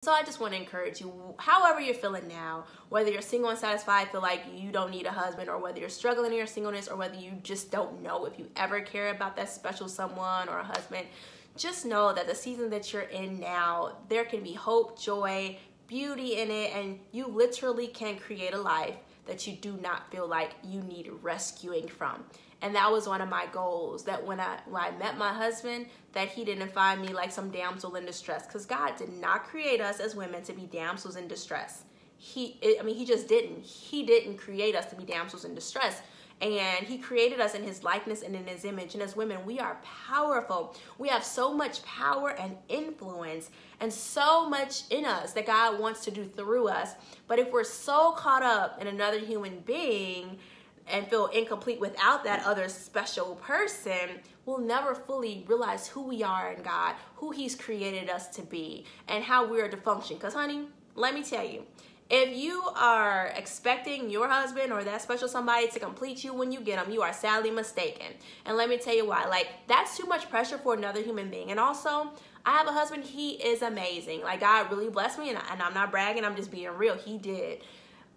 So I just want to encourage you, however you're feeling now, whether you're single and satisfied, feel like you don't need a husband, or whether you're struggling in your singleness, or whether you just don't know if you ever care about that special someone or a husband, just know that the season that you're in now, there can be hope, joy, beauty in it, and you literally can create a life that you do not feel like you need rescuing from. And that was one of my goals, that when I met my husband, that he didn't find me like some damsel in distress, because God did not create us as women to be damsels in distress. He just didn't. He didn't create us to be damsels in distress. And he created us in his likeness and in his image. And as women, we are powerful. We have so much power and influence and so much in us that God wants to do through us. But if we're so caught up in another human being and feel incomplete without that other special person, we'll never fully realize who we are in God, who he's created us to be, and how we are to function. Because honey, let me tell you, if you are expecting your husband or that special somebody to complete you when you get them, you are sadly mistaken. And let me tell you why. Like, that's too much pressure for another human being. And also, I have a husband, he is amazing. Like, God really blessed me, and I'm not bragging, I'm just being real. He did.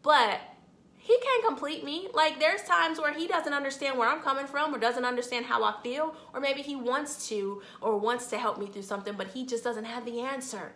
But he can't complete me. Like, there's times where he doesn't understand where I'm coming from, or doesn't understand how I feel, or maybe he wants to help me through something, but he just doesn't have the answer.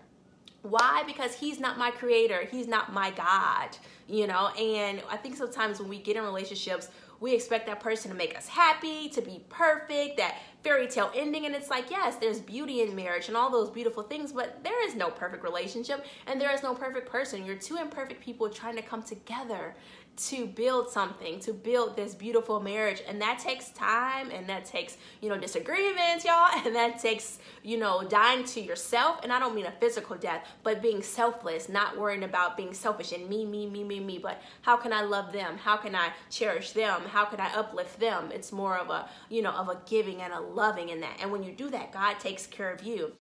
Why? Because he's not my creator. He's not my God, you know? And I think sometimes when we get in relationships, we expect that person to make us happy, to be perfect, that fairy tale ending. And it's like, yes, there's beauty in marriage and all those beautiful things, but there is no perfect relationship and there is no perfect person. You're two imperfect people trying to come together to build something, to build this beautiful marriage. And that takes time, and that takes, disagreements, y'all, and that takes, dying to yourself. And I don't mean a physical death, but being selfless, not worrying about being selfish and me, but how can I love them? How can I cherish them? How can I uplift them? It's more of a, of a giving and a loving in that. And when you do that, God takes care of you.